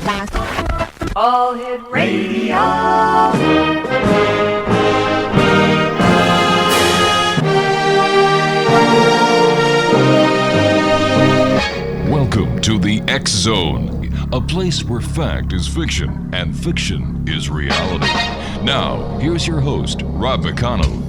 All Hit Radio. Welcome to the X Zone, a place where fact is fiction and fiction is reality. Now, here's your host, Rob McConnell.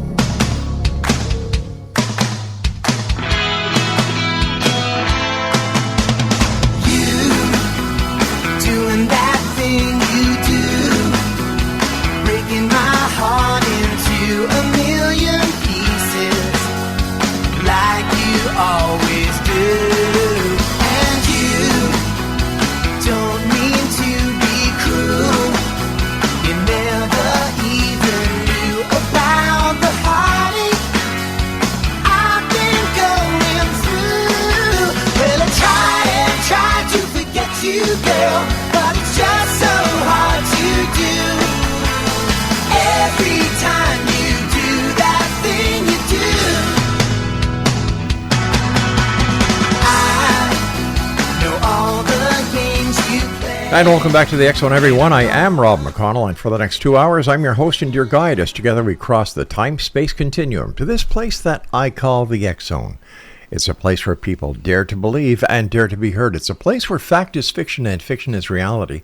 And welcome back to the X Zone, everyone. I am Rob McConnell, and for the next 2 hours, I'm your host and your guide as together we cross the time-space continuum to this place that I call the X Zone. It's a place where people dare to believe and dare to be heard. It's a place where fact is fiction and fiction is reality.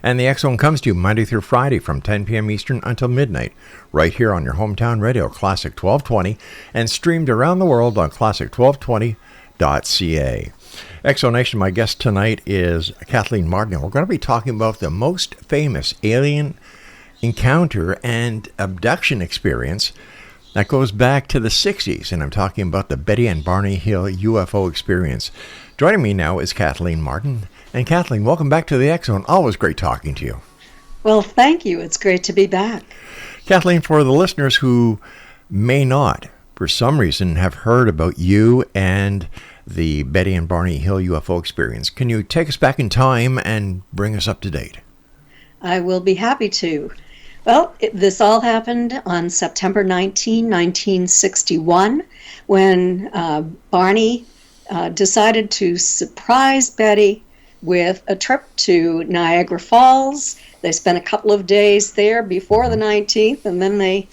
And the X Zone comes to you Monday through Friday from 10 p.m. Eastern until midnight, right here on your hometown radio, Classic 1220, and streamed around the world on classic1220.ca. Exonation, my guest tonight is Kathleen Marden. We're going to be talking about the most famous alien encounter and abduction experience that goes back to the 60s, and I'm talking about the Betty and Barney Hill UFO experience. Joining me now is Kathleen Marden. And Kathleen, welcome back to the X Zone. Always great talking to you. Well, thank you. It's great to be back. Kathleen, for the listeners who may not, for some reason, have heard about you and the Betty and Barney Hill UFO experience, can you take us back in time and bring us up to date? I will be happy to. Well, this all happened on September 19, 1961, when Barney decided to surprise Betty with a trip to Niagara Falls. They spent a couple of days there before the 19th, and then they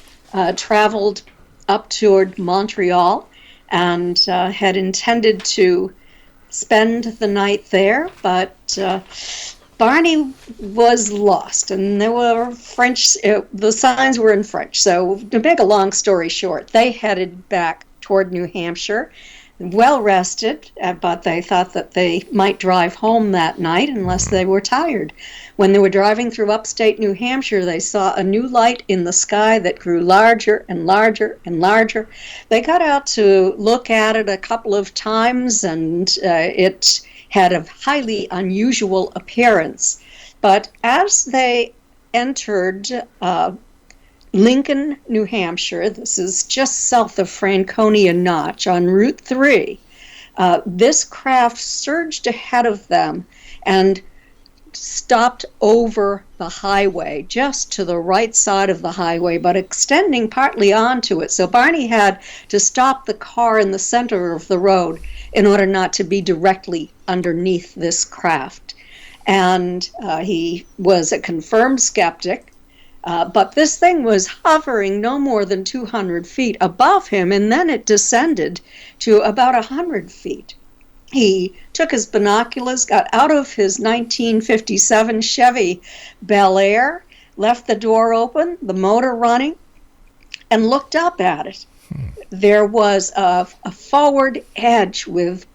traveled up toward Montreal and had intended to spend the night there, but Barney was lost, and there were French, the signs were in French. So to make a long story short, they headed back toward New Hampshire, well rested, but they thought that they might drive home that night unless they were tired. When they were driving through upstate New Hampshire, they saw a new light in the sky that grew larger and larger and larger. They got out to look at it a couple of times, and it had a highly unusual appearance. But as they entered Lincoln, New Hampshire, this is just south of Franconia Notch on Route 3, this craft surged ahead of them and stopped over the highway, just to the right side of the highway, but extending partly onto it. So Barney had to stop the car in the center of the road in order not to be directly underneath this craft. And he was a confirmed skeptic, but this thing was hovering no more than 200 feet above him, and then it descended to about 100 feet. He took his binoculars, got out of his 1957 Chevy Bel Air, left the door open, the motor running, and looked up at it. There was a forward edge with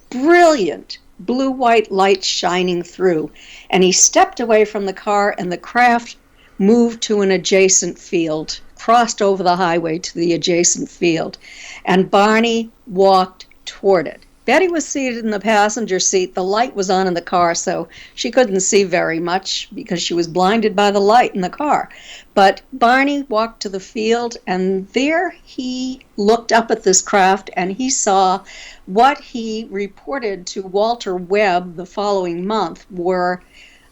brilliant blue-white lights shining through, and he stepped away from the car, and the craft moved to an adjacent field, crossed over the highway to the adjacent field, and Barney walked toward it. Betty was seated in the passenger seat. The light was on in the car, so she couldn't see very much because she was blinded by the light in the car. But Barney walked to the field, and there he looked up at this craft, and he saw what he reported to Walter Webb the following month were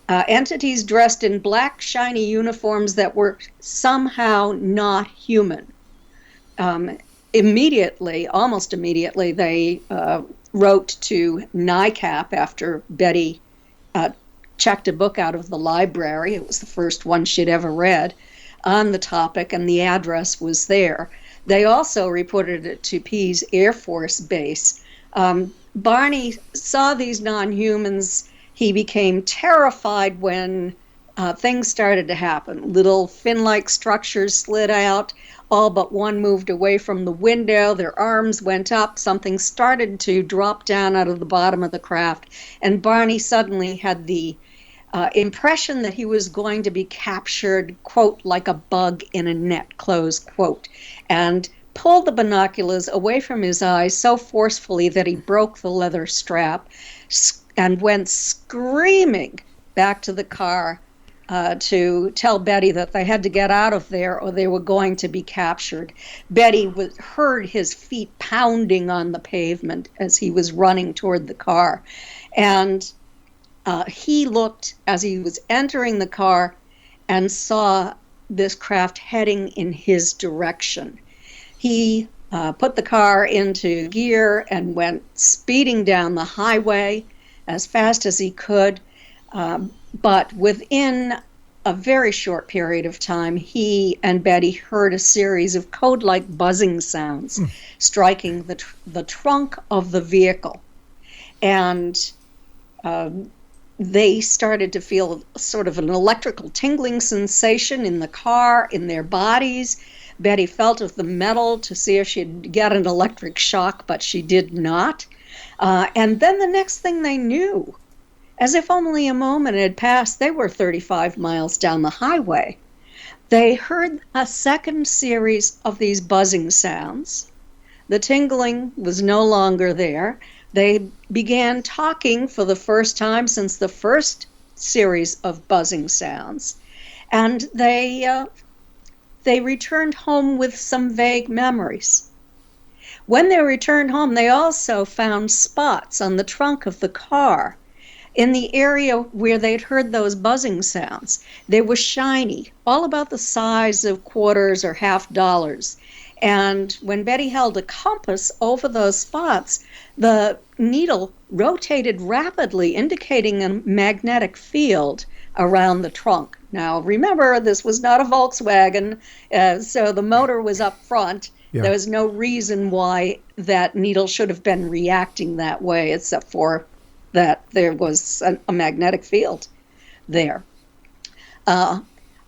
entities dressed in black, shiny uniforms that were somehow not human. Almost immediately, they wrote to NICAP after Betty checked a book out of the library. It was the first one she'd ever read on the topic, and the address was there. They also reported it to Pease Air Force Base. Barney saw these non-humans. He became terrified when things started to happen. Little fin-like structures slid out. All but one moved away from the window. Their arms went up. Something started to drop down out of the bottom of the craft. And Barney suddenly had the impression that he was going to be captured, quote, like a bug in a net, close quote, and pulled the binoculars away from his eyes so forcefully that he broke the leather strap and went screaming back to the car to tell Betty that they had to get out of there or they were going to be captured. Betty heard his feet pounding on the pavement as he was running toward the car. And he looked as he was entering the car and saw this craft heading in his direction. He put the car into gear and went speeding down the highway as fast as he could. But within a very short period of time, he and Betty heard a series of code-like buzzing sounds striking the trunk of the vehicle. And they started to feel sort of an electrical tingling sensation in the car, in their bodies. Betty felt of the metal to see if she'd get an electric shock, but she did not. And then the next thing they knew, as if only a moment had passed, they were 35 miles down the highway. They heard a second series of these buzzing sounds. The tingling was no longer there. They began talking for the first time since the first series of buzzing sounds. And they returned home with some vague memories. When they returned home, they also found spots on the trunk of the car in the area where they'd heard those buzzing sounds. They were shiny, all about the size of quarters or half dollars. And when Betty held a compass over those spots, the needle rotated rapidly, indicating a magnetic field around the trunk. Now, remember, this was not a Volkswagen, so the motor was up front. Yeah. There was no reason why that needle should have been reacting that way, except for that there was a magnetic field there.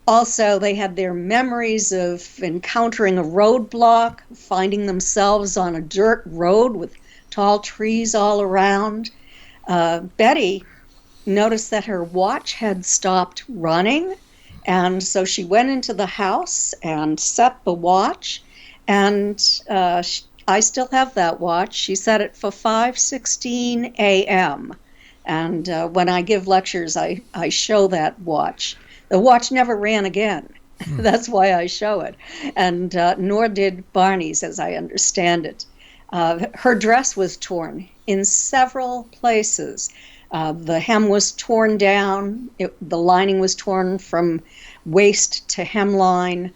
Also, they had their memories of encountering a roadblock, finding themselves on a dirt road with tall trees all around. Betty noticed that her watch had stopped running, and so she went into the house and set the watch, and I still have that watch. She set it for 5:16 a.m., and when I give lectures, I show that watch. The watch never ran again. That's why I show it, and nor did Barney's, as I understand it. Her dress was torn in several places. The hem was torn down. The lining was torn from waist to hemline.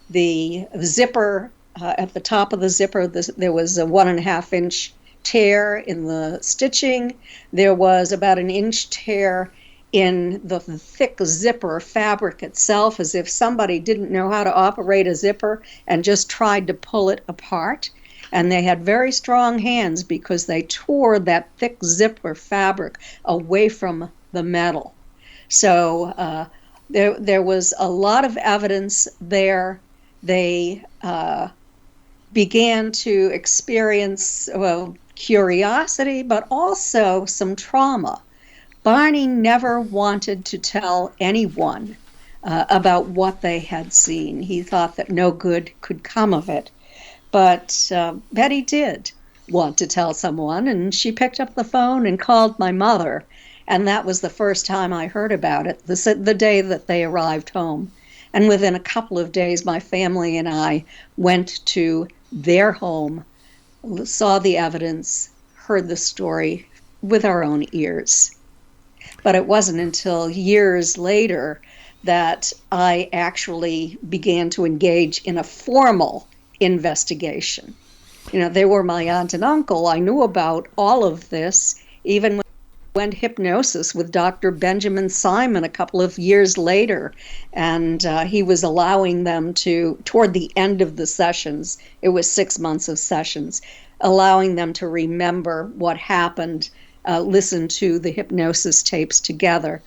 The zipper, at the top of the zipper, there was a 1.5-inch tear in the stitching. There was about an inch tear in the thick zipper fabric itself, as if somebody didn't know how to operate a zipper and just tried to pull it apart. And they had very strong hands because they tore that thick zipper fabric away from the metal. So there was a lot of evidence there. They began to experience curiosity, but also some trauma. Barney never wanted to tell anyone about what they had seen. He thought that no good could come of it. But Betty did want to tell someone, and she picked up the phone and called my mother. And that was the first time I heard about it, the day that they arrived home. And within a couple of days, my family and I went to their home, saw the evidence, heard the story with our own ears. But it wasn't until years later that I actually began to engage in a formal investigation. You know, they were my aunt and uncle. I knew about all of this, even when went hypnosis with Dr. Benjamin Simon a couple of years later, and he was allowing them to, toward the end of the sessions, it was 6 months of sessions, allowing them to remember what happened, listen to the hypnosis tapes together.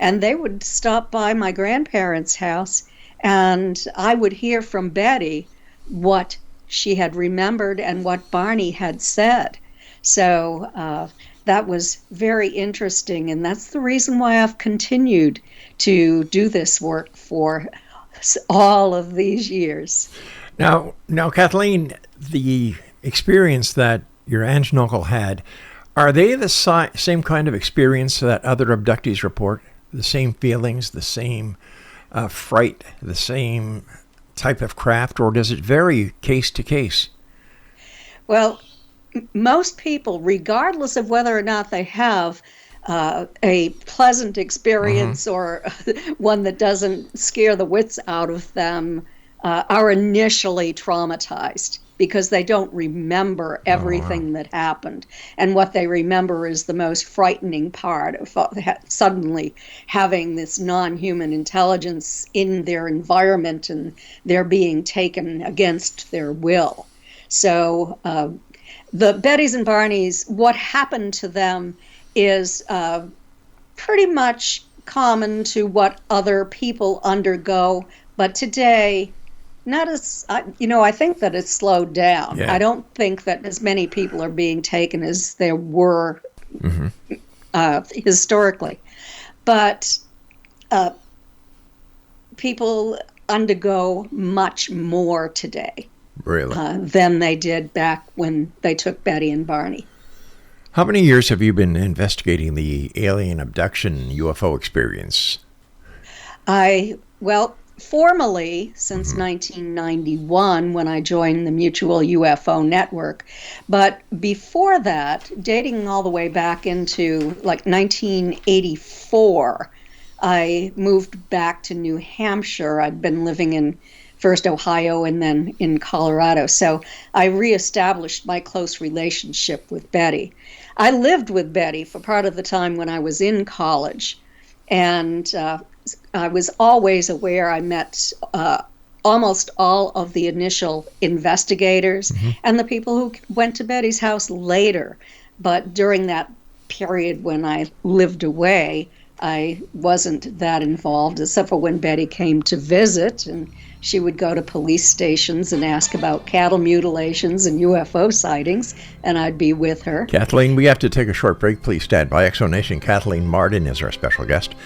And they would stop by my grandparents' house, and I would hear from Betty what she had remembered and what Barney had said. So that was very interesting, and that's the reason why I've continued to do this work for all of these years. Now, Kathleen, the experience that your aunt and uncle had, are they the same kind of experience that other abductees report? The same feelings, the same fright, the same type of craft, or does it vary case to case? Well, most people, regardless of whether or not they have a pleasant experience or one that doesn't scare the wits out of them, are initially traumatized because they don't remember everything that happened. And what they remember is the most frightening part of suddenly having this non-human intelligence in their environment and they're being taken against their will. So the Bettys and Barneys, what happened to them is pretty much common to what other people undergo, but today, not as, I think that it's slowed down. Yeah. I don't think that as many people are being taken as there were historically. But people undergo much more today. Really? Than they did back when they took Betty and Barney. How many years have you been investigating the alien abduction UFO experience? Formally since 1991 when I joined the Mutual UFO Network. But before that, dating all the way back into like 1984, I moved back to New Hampshire. I'd been living in first Ohio and then in Colorado. So I reestablished my close relationship with Betty. I lived with Betty for part of the time when I was in college. And I was always aware. I met almost all of the initial investigators and the people who went to Betty's house later. But during that period when I lived away, I wasn't that involved, except for when Betty came to visit, and she would go to police stations and ask about cattle mutilations and UFO sightings, and I'd be with her. Kathleen, we have to take a short break. Please stand by. Exonation Kathleen Marden is our special guest,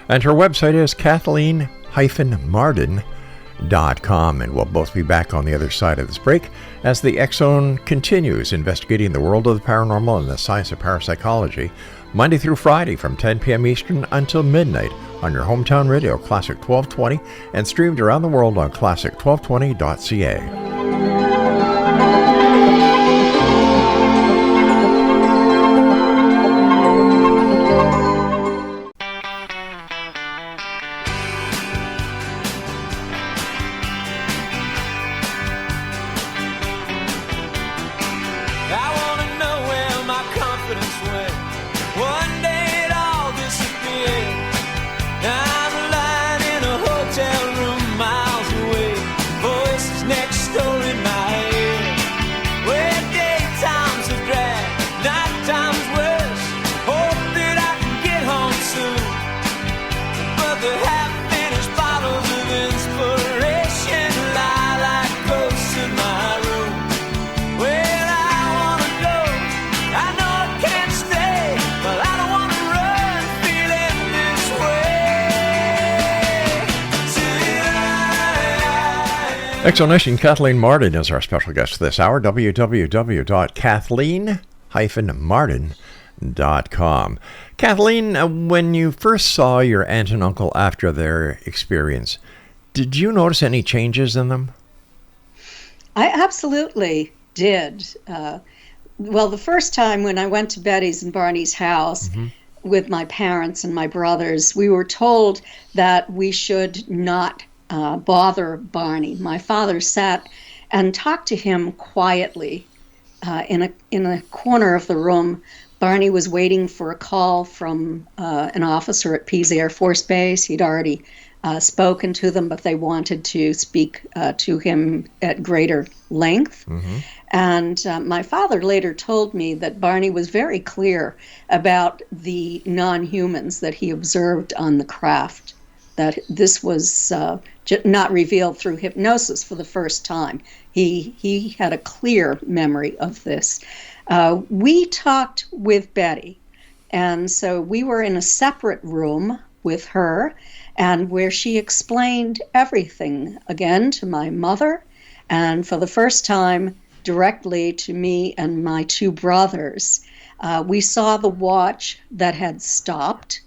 and her website is kathleen-marden.com, and we'll both be back on the other side of this break as the X-Zone continues investigating the world of the paranormal and the science of parapsychology, Monday through Friday from 10 p.m. Eastern until midnight on your hometown radio, Classic 1220, and streamed around the world on classic1220.ca. Exonation Kathleen Marden is our special guest this hour. www.kathleen-marden.com. Kathleen, when you first saw your aunt and uncle after their experience, did you notice any changes in them? I absolutely did. Well, the first time when I went to Betty's and Barney's house with my parents and my brothers, we were told that we should not bother Barney. My father sat and talked to him quietly in a corner of the room Barney was waiting for a call from an officer at Pease Air Force Base. He'd already spoken to them, but they wanted to speak to him at greater length. Mm-hmm. And my father later told me that Barney was very clear about the non-humans that he observed on the craft, that this was not revealed through hypnosis for the first time. He had a clear memory of this. We talked with Betty, and so we were in a separate room with her, and where she explained everything again to my mother, and for the first time directly to me and my two brothers. We saw the watch that had stopped.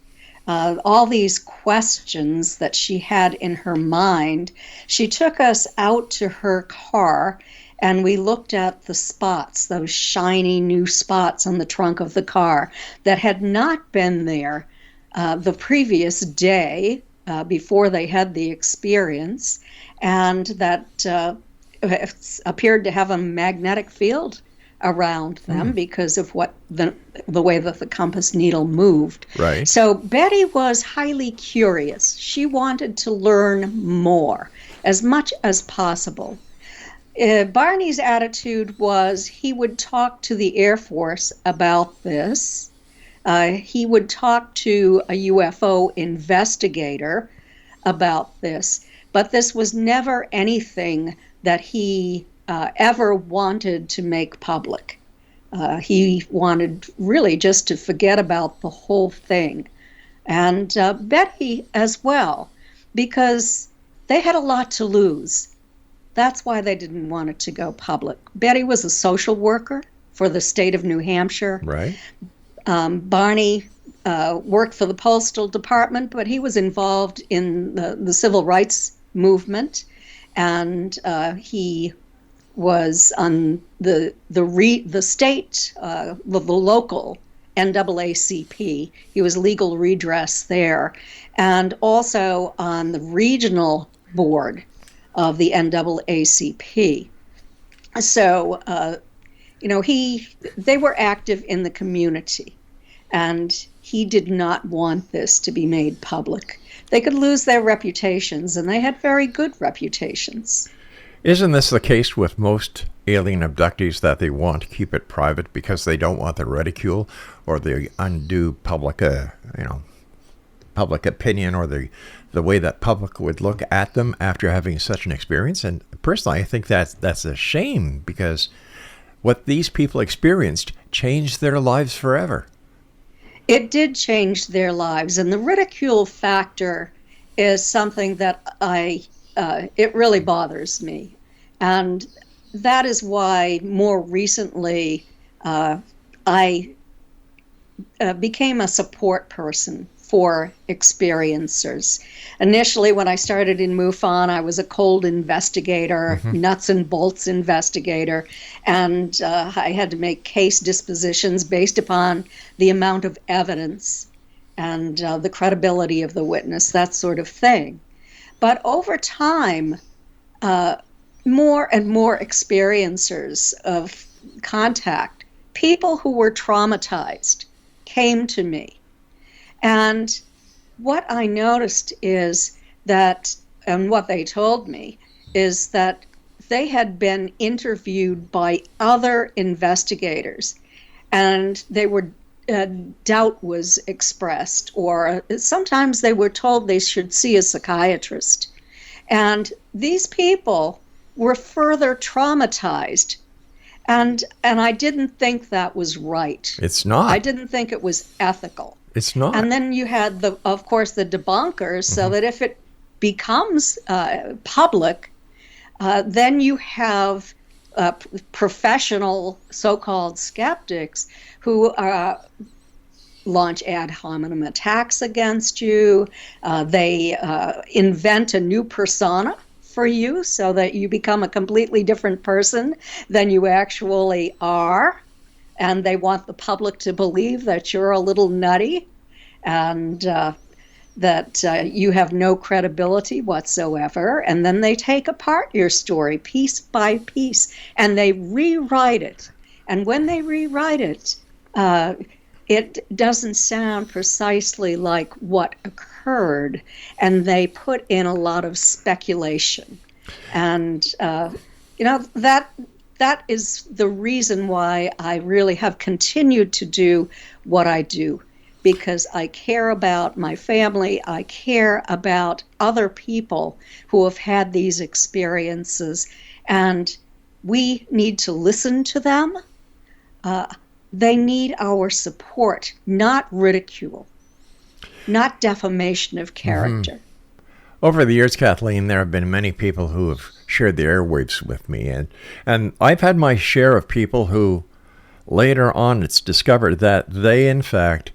All these questions that she had in her mind. She took us out to her car, and we looked at the spots, those shiny new spots on the trunk of the car that had not been there the previous day before they had the experience, and that appeared to have a magnetic field around them because of what the way that the compass needle moved. Right. So Betty was highly curious. She wanted to learn more, as much as possible. Barney's attitude was he would talk to the Air Force about this. He would talk to a UFO investigator about this, but this was never anything that he ever wanted to make public. He wanted really just to forget about the whole thing. And Betty as well, because they had a lot to lose. That's why they didn't want it to go public. Betty was a social worker for the state of New Hampshire. Right. Barney worked for the Postal Department, but he was involved in the civil rights movement, and he was on the state, the local NAACP. He was legal redress there, and also on the regional board of the NAACP. So, they were active in the community, and he did not want this to be made public. They could lose their reputations, and they had very good reputations. Isn't this the case with most alien abductees, that they want to keep it private because they don't want the ridicule or the undue public opinion, or the way that public would look at them after having such an experience? And personally, I think that's a shame, because what these people experienced changed their lives forever. It did change their lives, and the ridicule factor is something that it really bothers me. And that is why more recently I became a support person for experiencers. Initially, when I started in MUFON, I was a cold investigator, nuts and bolts investigator, and I had to make case dispositions based upon the amount of evidence and the credibility of the witness, that sort of thing. But over time, more and more experiencers of contact, people who were traumatized, came to me. And what I noticed is that, and what they told me, is that they had been interviewed by other investigators, and they were doubt was expressed, or sometimes they were told they should see a psychiatrist. And these people were further traumatized. And I didn't think that was right. It's not. I didn't think it was ethical. It's not. And then you had, of course, the debunkers, so that if it becomes public, then you have professional so-called skeptics who launch ad hominem attacks against you. They invent a new persona for you so that you become a completely different person than you actually are. And they want the public to believe that you're a little nutty and that you have no credibility whatsoever. And then they take apart your story piece by piece and they rewrite it. And when they rewrite it, it doesn't sound precisely like what occurred, and they put in a lot of speculation. And, that is the reason why I really have continued to do what I do, because I care about my family. I care about other people who have had these experiences, and we need to listen to them. They need our support, not ridicule, not defamation of character. Mm-hmm. Over the years, Kathleen, there have been many people who have shared the airwaves with me, and I've had my share of people who later on it's discovered that they, in fact,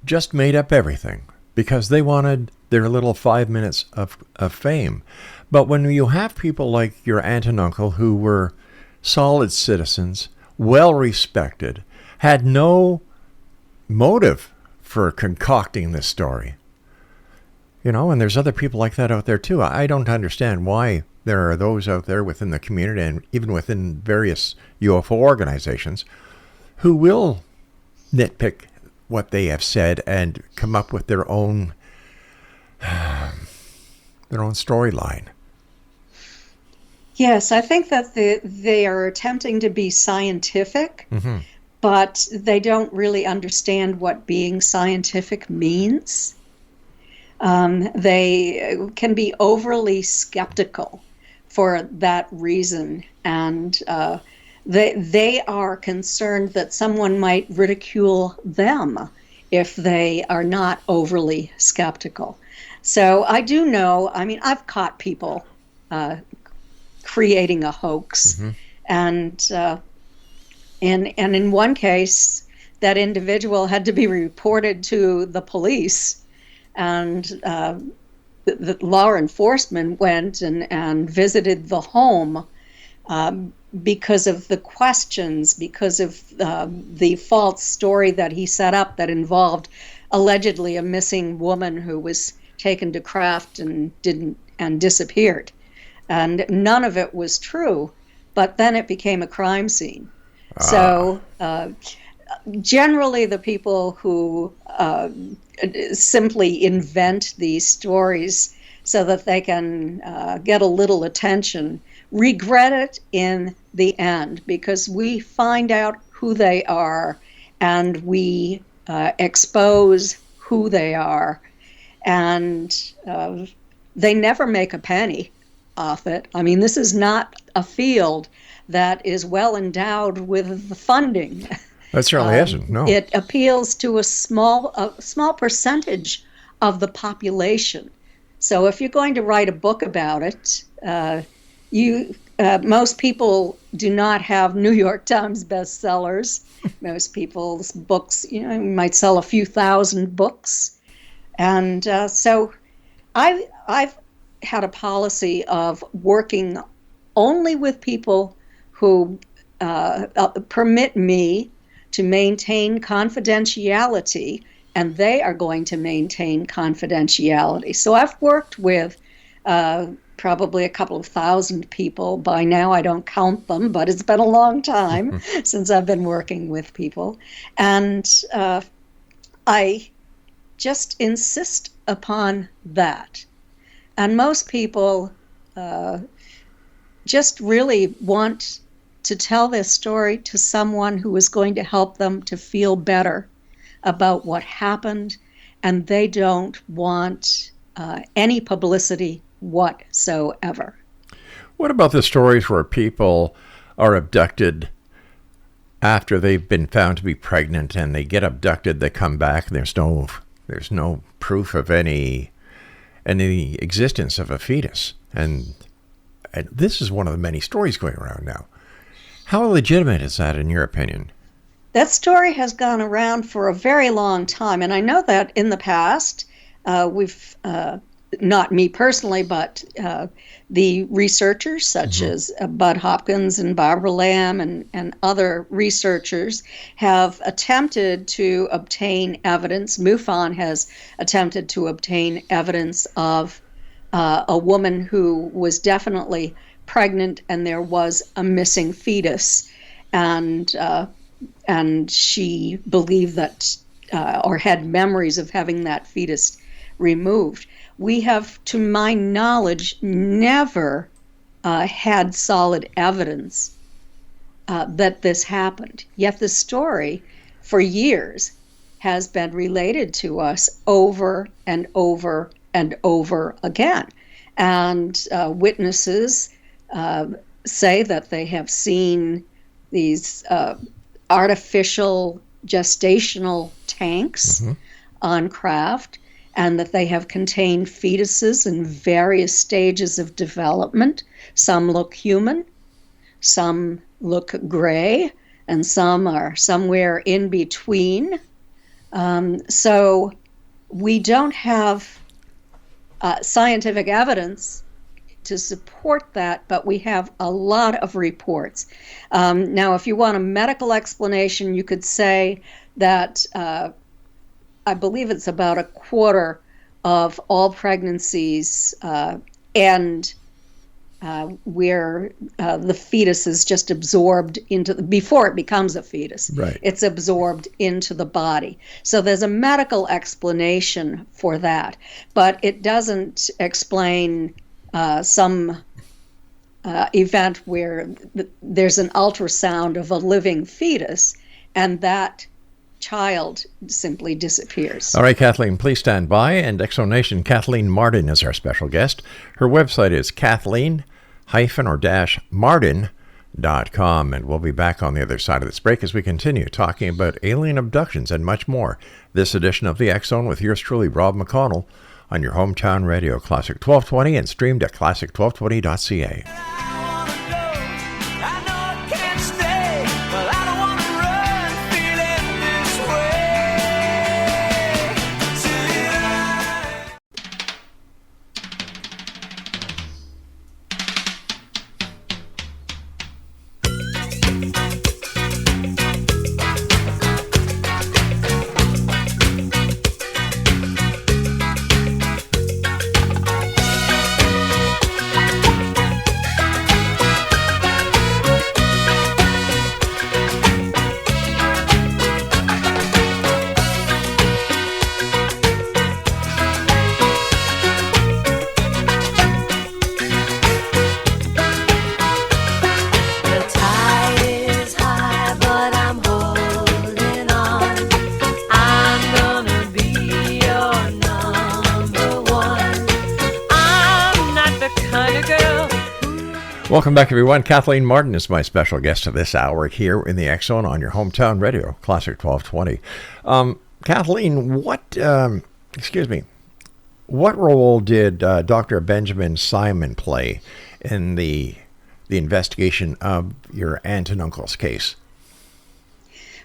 just made up everything because they wanted their little 5 minutes of fame. But when you have people like your aunt and uncle who were solid citizens, well respected, had no motive for concocting this story, and there's other people like that out there too. I don't understand why there are those out there within the community and even within various UFO organizations who will nitpick what they have said and come up with their own storyline. Yes, I think that they are attempting to be scientific, mm-hmm. but they don't really understand what being scientific means. They can be overly skeptical for that reason, and they are concerned that someone might ridicule them if they are not overly skeptical. So I do know, I've caught people creating a hoax, mm-hmm. and in one case, that individual had to be reported to the police. And the law enforcement went and visited the home because of the questions, because of the false story that he set up that involved allegedly a missing woman who was taken to Kraft and disappeared. And none of it was true, but then it became a crime scene. So generally the people who simply invent these stories so that they can get a little attention regret it in the end, because we find out who they are and we expose who they are, and they never make a penny off it. This is not a field that is well endowed with the funding. That certainly isn't, no. It appeals to a small percentage of the population. So if you're going to write a book about it, most people do not have New York Times bestsellers. Most people's books, might sell a few thousand books. And so I've had a policy of working only with people who permit me to maintain confidentiality, and they are going to maintain confidentiality. So I've worked with probably a couple of thousand people. By now I don't count them, but it's been a long time since I've been working with people. And I just insist upon that. And most people just really want to tell their story to someone who is going to help them to feel better about what happened, and they don't want any publicity whatsoever. What about the stories where people are abducted after they've been found to be pregnant, and they get abducted, they come back, and there's no proof of any existence of a fetus, and this is one of the many stories going around now. How legitimate is that, in your opinion? That story has gone around for a very long time, and I know that in the past, we've, not me personally, but the researchers such mm-hmm. as Bud Hopkins and Barbara Lamb and other researchers have attempted to obtain evidence. MUFON has attempted to obtain evidence of a woman who was definitely pregnant and there was a missing fetus. And and she believed that, or had memories of having that fetus removed. We have, to my knowledge, never had solid evidence that this happened. Yet the story, for years, has been related to us over and over and over again. And witnesses say that they have seen these artificial gestational tanks on craft, and that they have contained fetuses in various stages of development. Some look human, some look gray, and some are somewhere in between. So we don't have scientific evidence to support that, but we have a lot of reports. Now, if you want a medical explanation, you could say that I believe it's about a quarter of all pregnancies end where the fetus is just absorbed before it becomes a fetus. Right. It's absorbed into the body. So there's a medical explanation for that, but it doesn't explain some event where there's an ultrasound of a living fetus and that child simply disappears. All right, Kathleen, please stand by. And Exonation, Kathleen Marden is our special guest. Her website is kathleen-marden.com. And we'll be back on the other side of this break as we continue talking about alien abductions and much more. This edition of the X Zone with yours truly, Rob McConnell, on your hometown radio, Classic 1220, and streamed at classic1220.ca. Welcome back, everyone. Kathleen Marden is my special guest of this hour here in the X Zone on your hometown radio, Classic 1220. Kathleen, what role did Dr. Benjamin Simon play in the investigation of your aunt and uncle's case?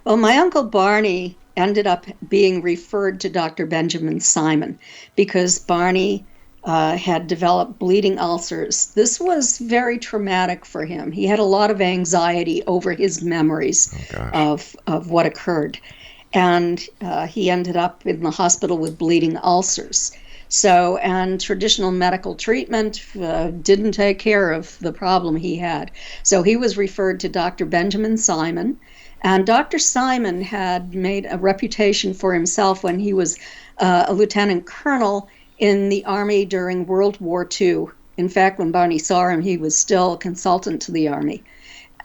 Well, my Uncle Barney ended up being referred to Dr. Benjamin Simon because Barney had developed bleeding ulcers. This was very traumatic for him. He had a lot of anxiety over his memories of what occurred. And he ended up in the hospital with bleeding ulcers. So, and traditional medical treatment didn't take care of the problem he had. So he was referred to Dr. Benjamin Simon. And Dr. Simon had made a reputation for himself when he was a lieutenant colonel in the Army during World War II. In fact, when Barney saw him, he was still a consultant to the Army.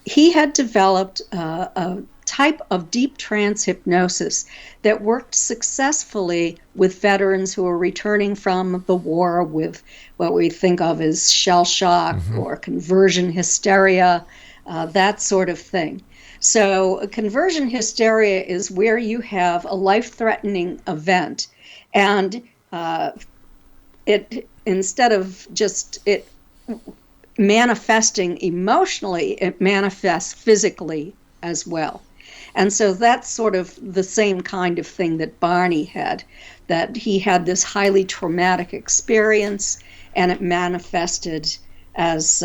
He had developed a type of deep trance hypnosis that worked successfully with veterans who were returning from the war with what we think of as shell shock or conversion hysteria, that sort of thing. So conversion hysteria is where you have a life-threatening event and it, instead of just it manifesting emotionally, it manifests physically as well. And so that's sort of the same kind of thing that Barney had, that he had this highly traumatic experience and it manifested as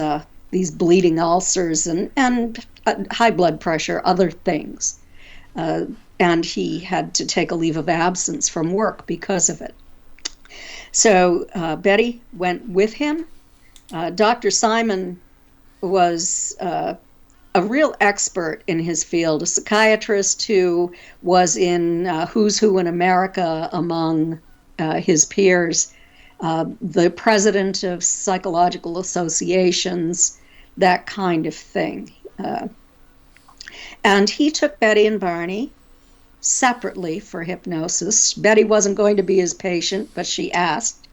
these bleeding ulcers and high blood pressure, other things. And he had to take a leave of absence from work because of it. So Betty went with him. Dr. Simon was a real expert in his field, a psychiatrist who was in Who's Who in America among his peers, the president of psychological associations, that kind of thing. And he took Betty and Barney separately for hypnosis. Betty wasn't going to be his patient, but she asked.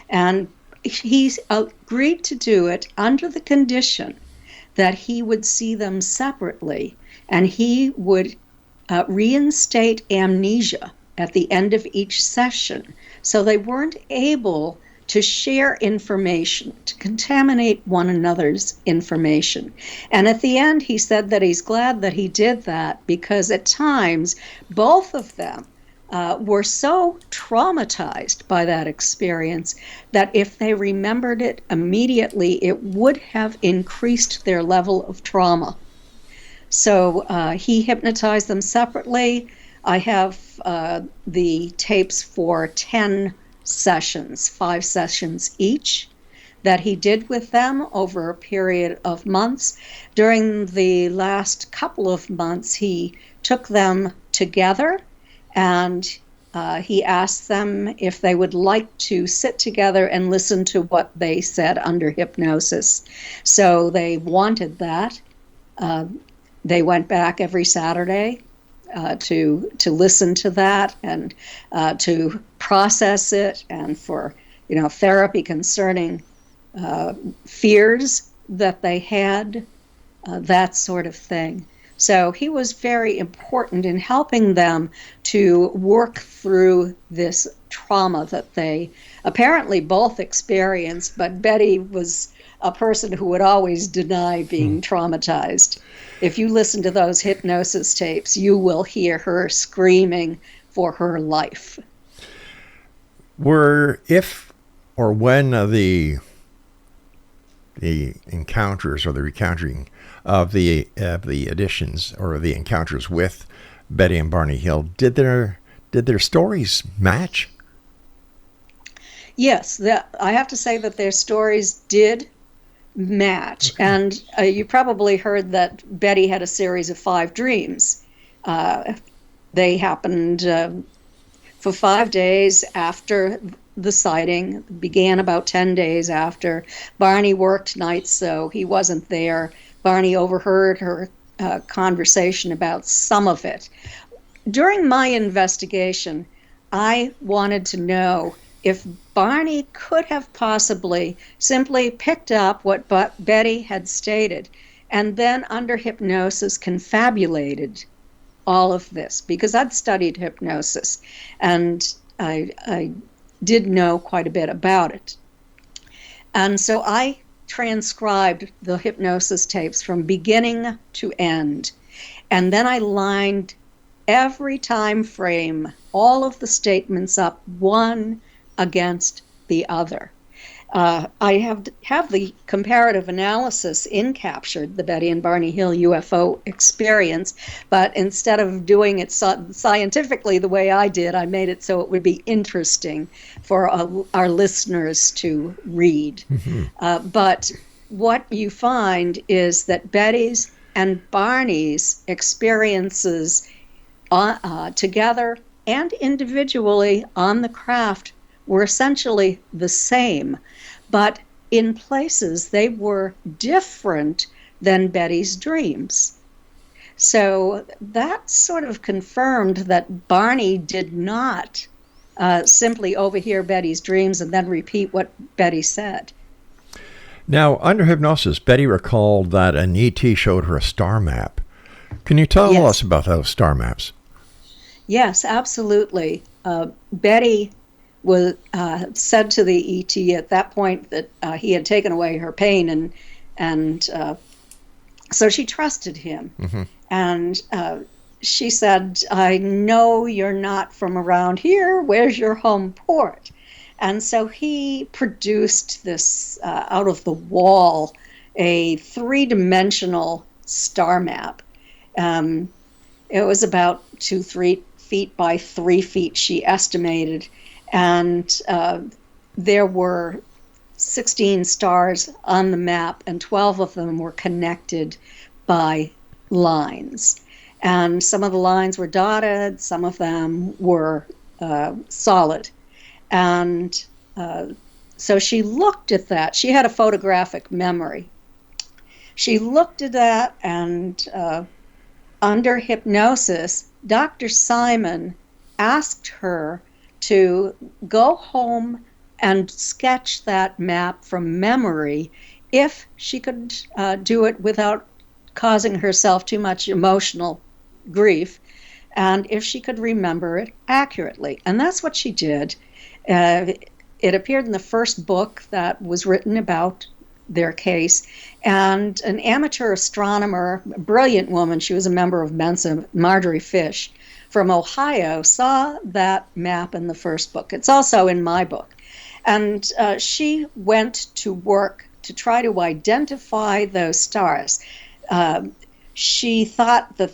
And he agreed to do it under the condition that he would see them separately, and he would reinstate amnesia at the end of each session. So they weren't able to share information, to contaminate one another's information. And at the end, he said that he's glad that he did that because at times, both of them were so traumatized by that experience that if they remembered it immediately, it would have increased their level of trauma. So he hypnotized them separately. I have the tapes for 10 sessions, 5 sessions each, that he did with them over a period of months. During the last couple of months, he took them together and he asked them if they would like to sit together and listen to what they said under hypnosis. So they wanted that. They went back every Saturday to listen to that and to process it, and for therapy concerning fears that they had, that sort of thing. So he was very important in helping them to work through this trauma that they apparently both experienced, but Betty was a person who would always deny being traumatized. If you listen to those hypnosis tapes, you will hear her screaming for her life. If or when the encounters or the recounting of the editions or the encounters with Betty and Barney Hill, did their stories match? Yes, I have to say that their stories did match. Okay. And you probably heard that Betty had a series of 5 dreams. They happened for 5 days after the sighting, began about 10 days after. Barney worked nights, so he wasn't there. Barney overheard her conversation about some of it. During my investigation, I wanted to know if Barney could have possibly simply picked up what Betty had stated and then under hypnosis confabulated all of this, because I'd studied hypnosis and I did know quite a bit about it. And so I transcribed the hypnosis tapes from beginning to end, and then I lined every time frame, all of the statements up, one against the other. I have the comparative analysis encaptured, the Betty and Barney Hill UFO experience, but instead of doing it scientifically the way I did, I made it so it would be interesting for our listeners to read. Mm-hmm. But what you find is that Betty's and Barney's experiences together and individually on the craft were essentially the same, but in places they were different than Betty's dreams. So that sort of confirmed that Barney did not simply overhear Betty's dreams and then repeat what Betty said. Now, under hypnosis, Betty recalled that an ET showed her a star map. Can you tell us about those star maps? Yes, absolutely. Betty was said to the ET at that point that he had taken away her pain, and so she trusted him. Mm-hmm. And she said, "I know you're not from around here. Where's your home port?" And so he produced this out of the wall, a 3-dimensional star map. It was about 2-3 feet by 3 feet, she estimated. And there were 16 stars on the map, and 12 of them were connected by lines. And some of the lines were dotted, some of them were solid. And so she looked at that. She had a photographic memory. She looked at that, and under hypnosis, Dr. Simon asked her to go home and sketch that map from memory if she could do it without causing herself too much emotional grief, and if she could remember it accurately. And that's what she did. It appeared in the first book that was written about their case, and an amateur astronomer, a brilliant woman, she was a member of Mensa, Marjorie Fish, from Ohio, saw that map in the first book. It's also in my book. And she went to work to try to identify those stars. She thought that,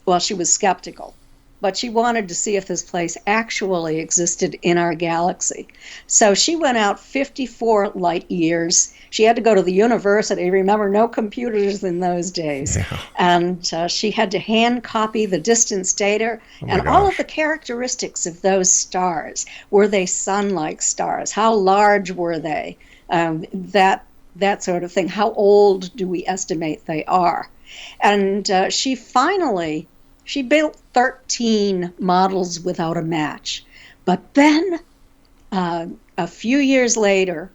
well, she was skeptical, but she wanted to see if this place actually existed in our galaxy. So she went out 54 light years. She had to go to the university. Remember, no computers in those days. Yeah. And she had to hand copy the distance data and all of the characteristics of those stars. Were they sun-like stars? How large were they? That sort of thing. How old do we estimate they are? And she built 13 models without a match. But then, a few years later,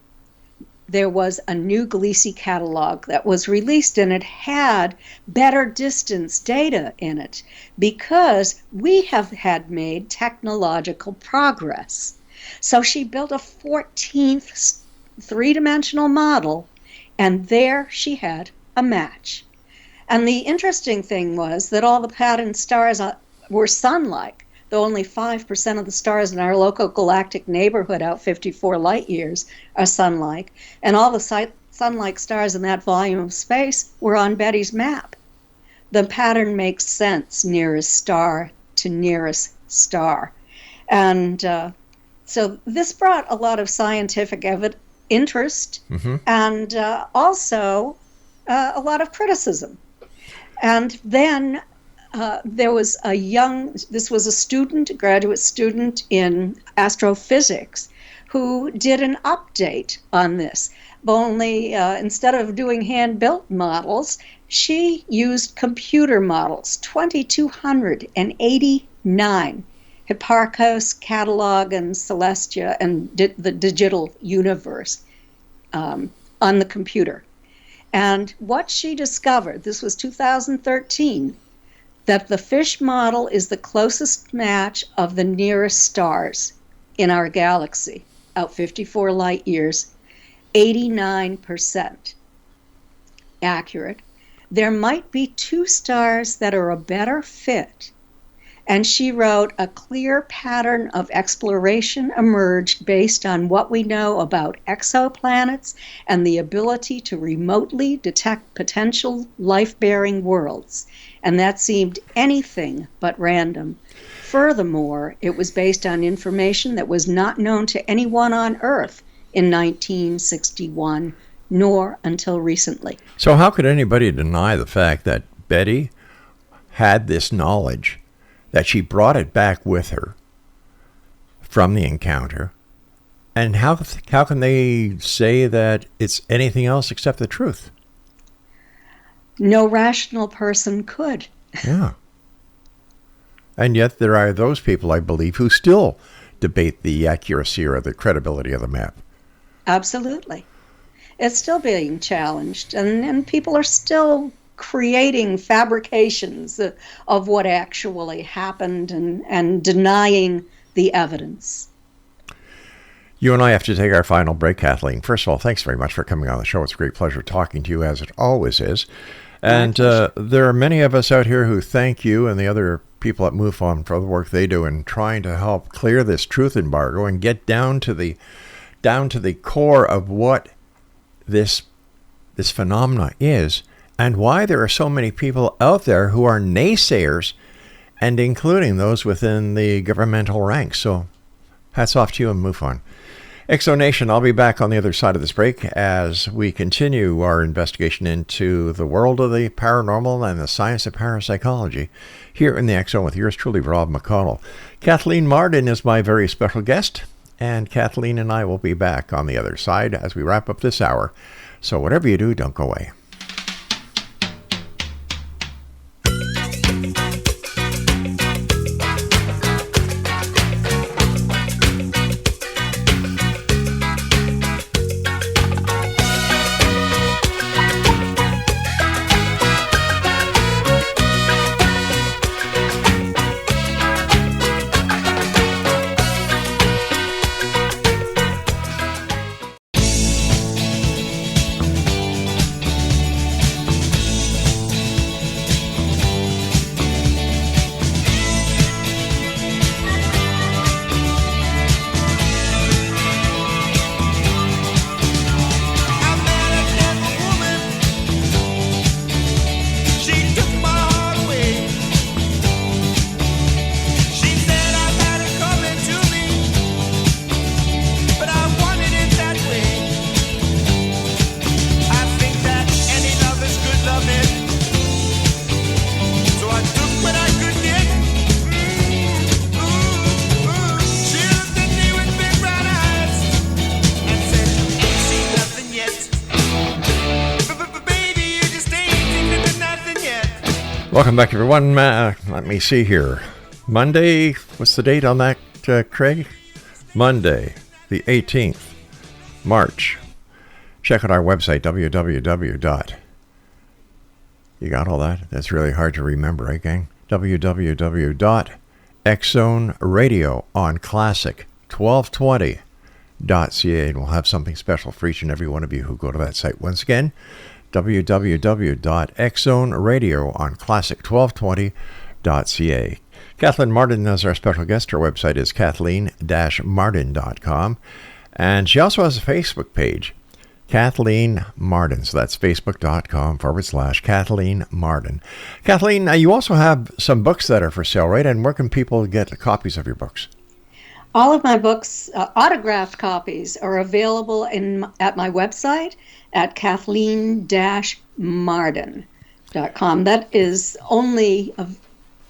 there was a new Gliese catalog that was released, and it had better distance data in it because we have had made technological progress. So she built a 14th three-dimensional model, and there she had a match. And the interesting thing was that all the patterned stars were sun-like, though only 5% of the stars in our local galactic neighborhood out 54 light years are sun-like, and all the sun-like stars in that volume of space were on Betty's map. The pattern makes sense, nearest star to nearest star. And so this brought a lot of scientific interest, and also a lot of criticism. And then there was this was a student, a graduate student in astrophysics, who did an update on this. But only instead of doing hand-built models, she used computer models, 2,289, Hipparcos, Catalog, and Celestia, and the digital universe on the computer. And what she discovered, this was 2013, that the fish model is the closest match of the nearest stars in our galaxy, out 54 light years, 89% accurate. There might be two stars that are a better fit. And she wrote, a clear pattern of exploration emerged based on what we know about exoplanets and the ability to remotely detect potential life-bearing worlds. And that seemed anything but random. Furthermore, it was based on information that was not known to anyone on Earth in 1961, nor until recently. So how could anybody deny the fact that Betty had this knowledge, that she brought it back with her from the encounter? And how can they say that it's anything else except the truth? No rational person could. Yeah. And yet there are those people, I believe, who still debate the accuracy or the credibility of the map. Absolutely. It's still being challenged, and people are still creating fabrications of what actually happened and denying the evidence. You and I have to take our final break, Kathleen. First of all, thanks very much for coming on the show. It's a great pleasure talking to you, as it always is. And there are many of us out here who thank you and the other people at MUFON for the work they do in trying to help clear this truth embargo and get down to the core of what this phenomena is, and why there are so many people out there who are naysayers, and including those within the governmental ranks. So hats off to you and MUFON. Exonation, I'll be back on the other side of this break as we continue our investigation into the world of the paranormal and the science of parapsychology here in the X-Zone with yours truly, Rob McConnell. Kathleen Marden is my very special guest, and Kathleen and I will be back on the other side as we wrap up this hour. So whatever you do, don't go away. Welcome back, everyone. Let me see here. Monday, what's the date on that, Craig? Monday, the 18th, March. Check out our website, www. You got all that? That's really hard to remember, right, gang? www.xzoneradio on Classic 1220.ca, and we'll have something special for each and every one of you who go to that site. Once again, www.xzoneradio on classic1220.ca. Kathleen Marden is our special guest. Her website is kathleen-marden.com. And she also has a Facebook page, Kathleen Marden. So that's facebook.com/Kathleen Marden. Kathleen, you also have some books that are for sale, right? And where can people get copies of your books? All of my books, autographed copies, are available at my website at kathleen-marden.com. That is only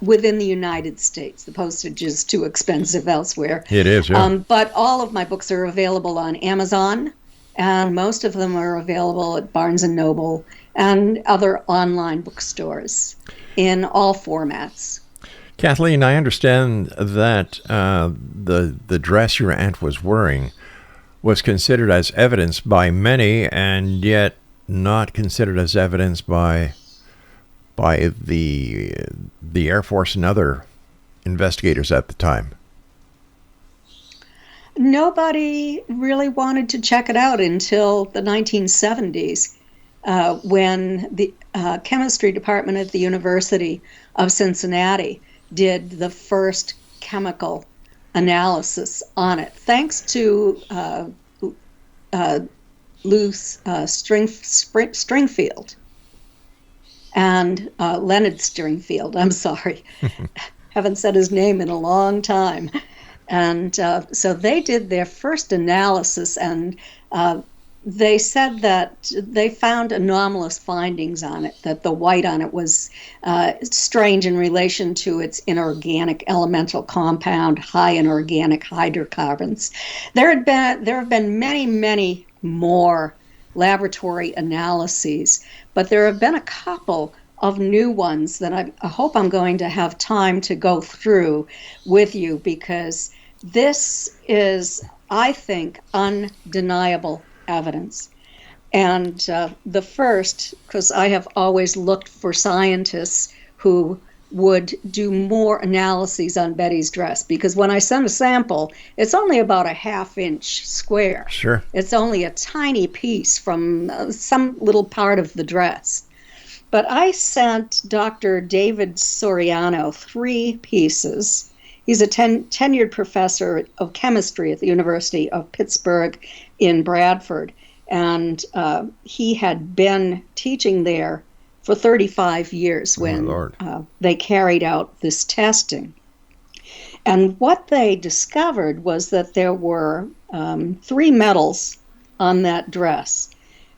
within the United States. The postage is too expensive elsewhere. It is, yeah. But all of my books are available on Amazon, and most of them are available at Barnes & Noble and other online bookstores in all formats. Kathleen, I understand that the dress your aunt was wearing was considered as evidence by many, and yet not considered as evidence by the Air Force and other investigators at the time. Nobody really wanted to check it out until the 1970s, when the chemistry department at the University of Cincinnati did the first chemical analysis on it, thanks to Lou Stringfield and Leonard Stringfield. I'm sorry, haven't said his name in a long time. And so they did their first analysis, and they said that they found anomalous findings on it, that the white on it was strange in relation to its inorganic elemental compound, high in organic hydrocarbons. There have been many, many more laboratory analyses, but there have been a couple of new ones that I hope I'm going to have time to go through with you, because this is, I think, undeniable evidence. And the first, because I have always looked for scientists who would do more analyses on Betty's dress, because when I send a sample, it's only about a half-inch square. Sure. It's only a tiny piece from some little part of the dress. But I sent Dr. David Soriano 3 pieces. He's a tenured professor of chemistry at the University of Pittsburgh in Bradford, and he had been teaching there for 35 years when they carried out this testing. And what they discovered was that there were 3 metals on that dress.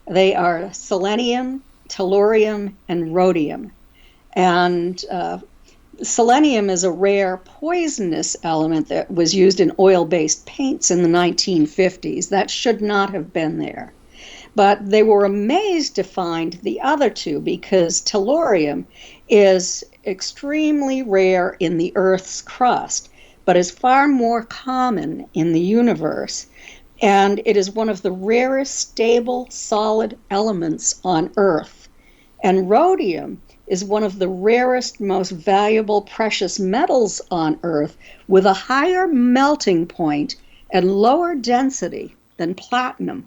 They are selenium, tellurium, and rhodium. And selenium is a rare poisonous element that was used in oil-based paints in the 1950s. That should not have been there. But they were amazed to find the other 2 because tellurium is extremely rare in the Earth's crust, but is far more common in the universe. And it is one of the rarest stable solid elements on Earth. And rhodium is one of the rarest, most valuable precious metals on Earth, with a higher melting point and lower density than platinum.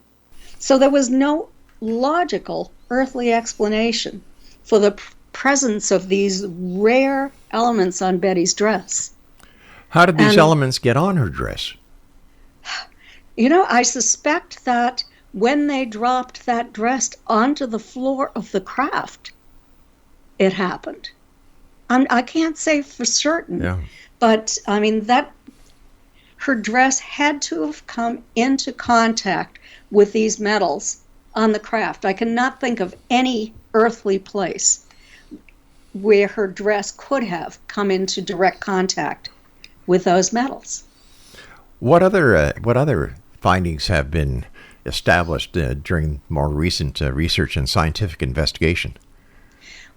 So there was no logical earthly explanation for the presence of these rare elements on Betty's dress. How did these elements get on her dress? I suspect that when they dropped that dress onto the floor of the craft, it happened. I can't say for certain, but I mean that her dress had to have come into contact with these metals on the craft. I cannot think of any earthly place where her dress could have come into direct contact with those metals. What other findings have been established during more recent research and scientific investigation?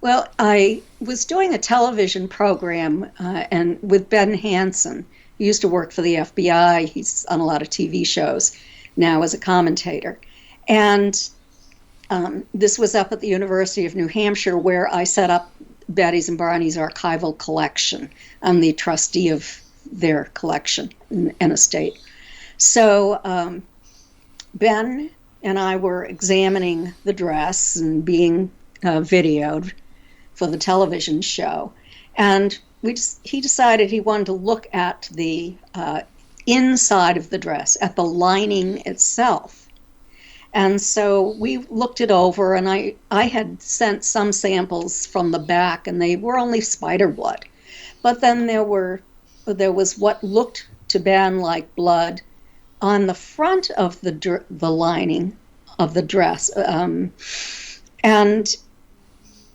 Well, I was doing a television program and with Ben Hansen. He used to work for the FBI. He's on a lot of TV shows now as a commentator. And this was up at the University of New Hampshire, where I set up Betty's and Barney's archival collection. I'm the trustee of their collection and estate. So Ben and I were examining the dress and being videoed for the television show. And he decided he wanted to look at the inside of the dress, at the lining itself. And so we looked it over, and I had sent some samples from the back, and they were only spider blood. But then there was what looked to Ben like blood on the front of the lining of the dress. And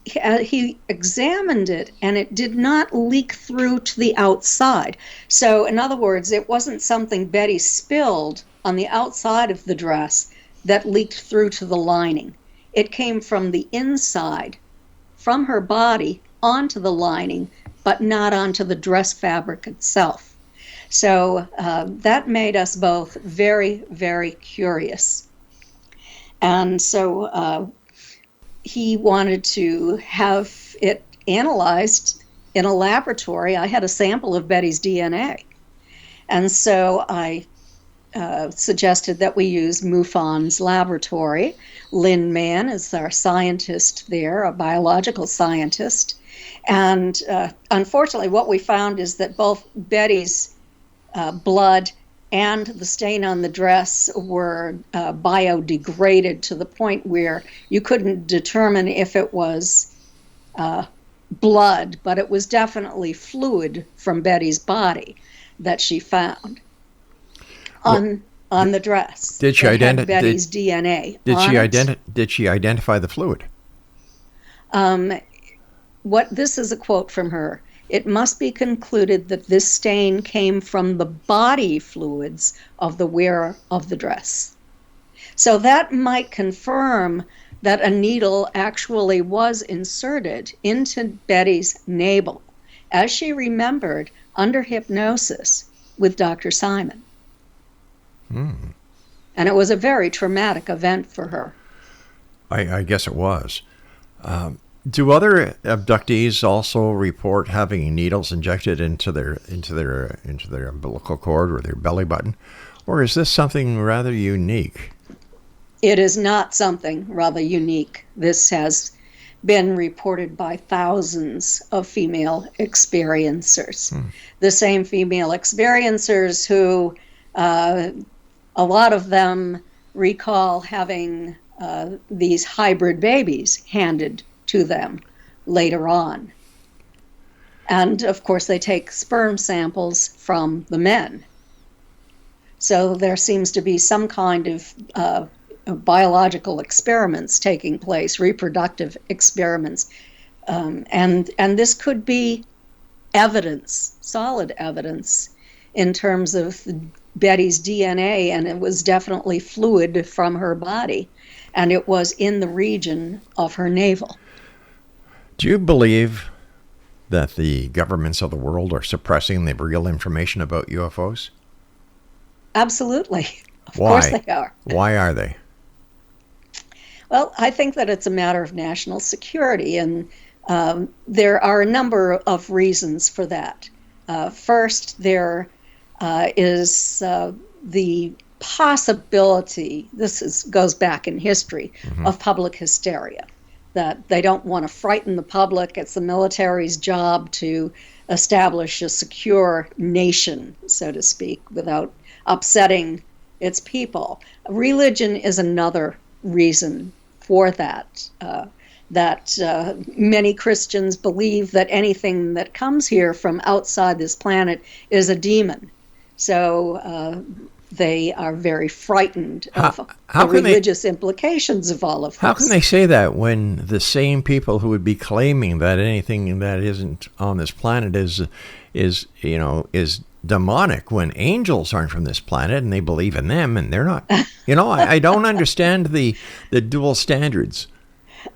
he examined it, and it did not leak through to the outside. So, in other words, it wasn't something Betty spilled on the outside of the dress that leaked through to the lining. It came from the inside, from her body, onto the lining, but not onto the dress fabric itself. So that made us both very, very curious. And so he wanted to have it analyzed in a laboratory. I had a sample of Betty's DNA. And so I suggested that we use MUFON's laboratory. Lynn Mann is our scientist there, a biological scientist. And unfortunately, what we found is that both Betty's blood and the stain on the dress were biodegraded to the point where you couldn't determine if it was blood, but it was definitely fluid from Betty's body that she found on the dress. Did she identify Betty's DNA? Did she identify the fluid? This is a quote from her. It must be concluded that this stain came from the body fluids of the wearer of the dress. So that might confirm that a needle actually was inserted into Betty's navel, as she remembered under hypnosis with Dr. Simon. And it was a very traumatic event for her. I guess it was. Do other abductees also report having needles injected into their umbilical cord or their belly button, or is this something rather unique? It is not something rather unique. This has been reported by thousands of female experiencers. The same female experiencers who, a lot of them recall having these hybrid babies handed to them later on. And of course, they take sperm samples from the men. So there seems to be some kind of biological experiments taking place, reproductive experiments. And this could be evidence, solid evidence, in terms of Betty's DNA, and it was definitely fluid from her body, and it was in the region of her navel. Do you believe that the governments of the world are suppressing the real information about UFOs? Absolutely. Of Why? course they are. Why are they? Well, I think that it's a matter of national security, and there are a number of reasons for that. First, there is the possibility, goes back in history, of public hysteria, that they don't want to frighten the public. It's the military's job to establish a secure nation, so to speak, without upsetting its people. Religion is another reason for that. Many Christians believe that anything that comes here from outside this planet is a demon. So they are very frightened of the religious implications of all of this. How can they say that when the same people who would be claiming that anything that isn't on this planet is demonic, when angels aren't from this planet and they believe in them and they're not? I don't understand the dual standards.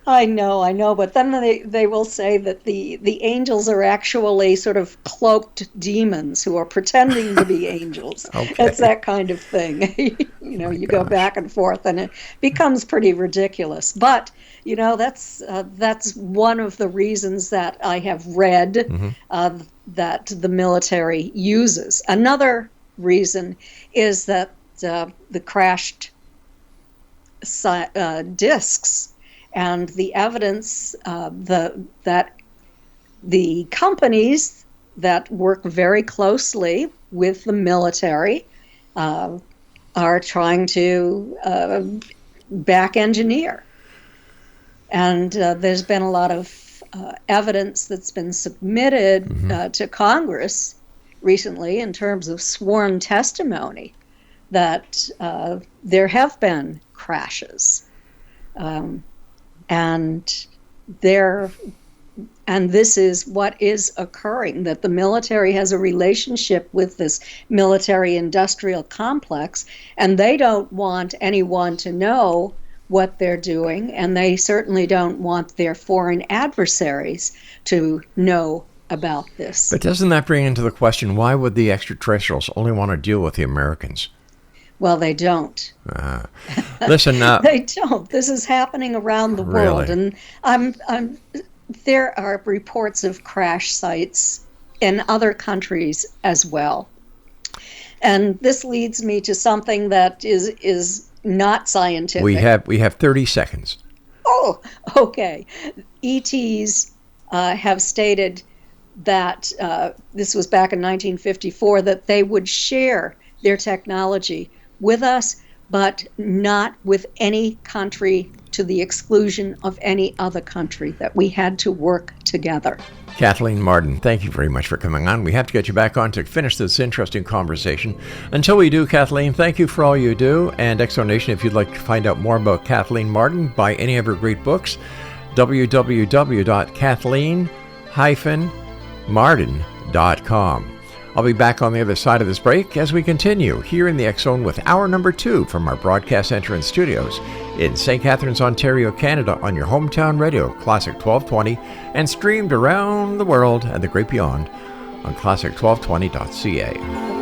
I know, but then they will say that the angels are actually sort of cloaked demons who are pretending to be angels. Okay. It's that kind of thing. You go back and forth, and it becomes pretty ridiculous. But that's one of the reasons that I have read that the military uses. Another reason is that the crashed discs. And the evidence that the companies that work very closely with the military are trying to back engineer. And there's been a lot of evidence that's been submitted to Congress recently in terms of sworn testimony that there have been crashes. And this is what is occurring, that the military has a relationship with this military-industrial complex, and they don't want anyone to know what they're doing, and they certainly don't want their foreign adversaries to know about this. But doesn't that bring into the question, why would the extraterrestrials only want to deal with the Americans? Well, they don't. Listen, they don't. This is happening around the world, Really? and there are reports of crash sites in other countries as well. And this leads me to something that is not scientific. we have 30 seconds. Oh, okay. ETs have stated that this was back in 1954 that they would share their technology with us, but not with any country to the exclusion of any other country, that we had to work together. Kathleen Marden, thank you very much for coming on. We have to get you back on to finish this interesting conversation. Until we do, Kathleen, thank you for all you do. And Exonation, if you'd like to find out more about Kathleen Marden, buy any of her great books, www.kathleen-marden.com. I'll be back on the other side of this break as we continue here in the X Zone with hour number 2 from our broadcast center and studios in St. Catharines, Ontario, Canada, on your hometown radio, Classic 1220, and streamed around the world and the great beyond on classic1220.ca.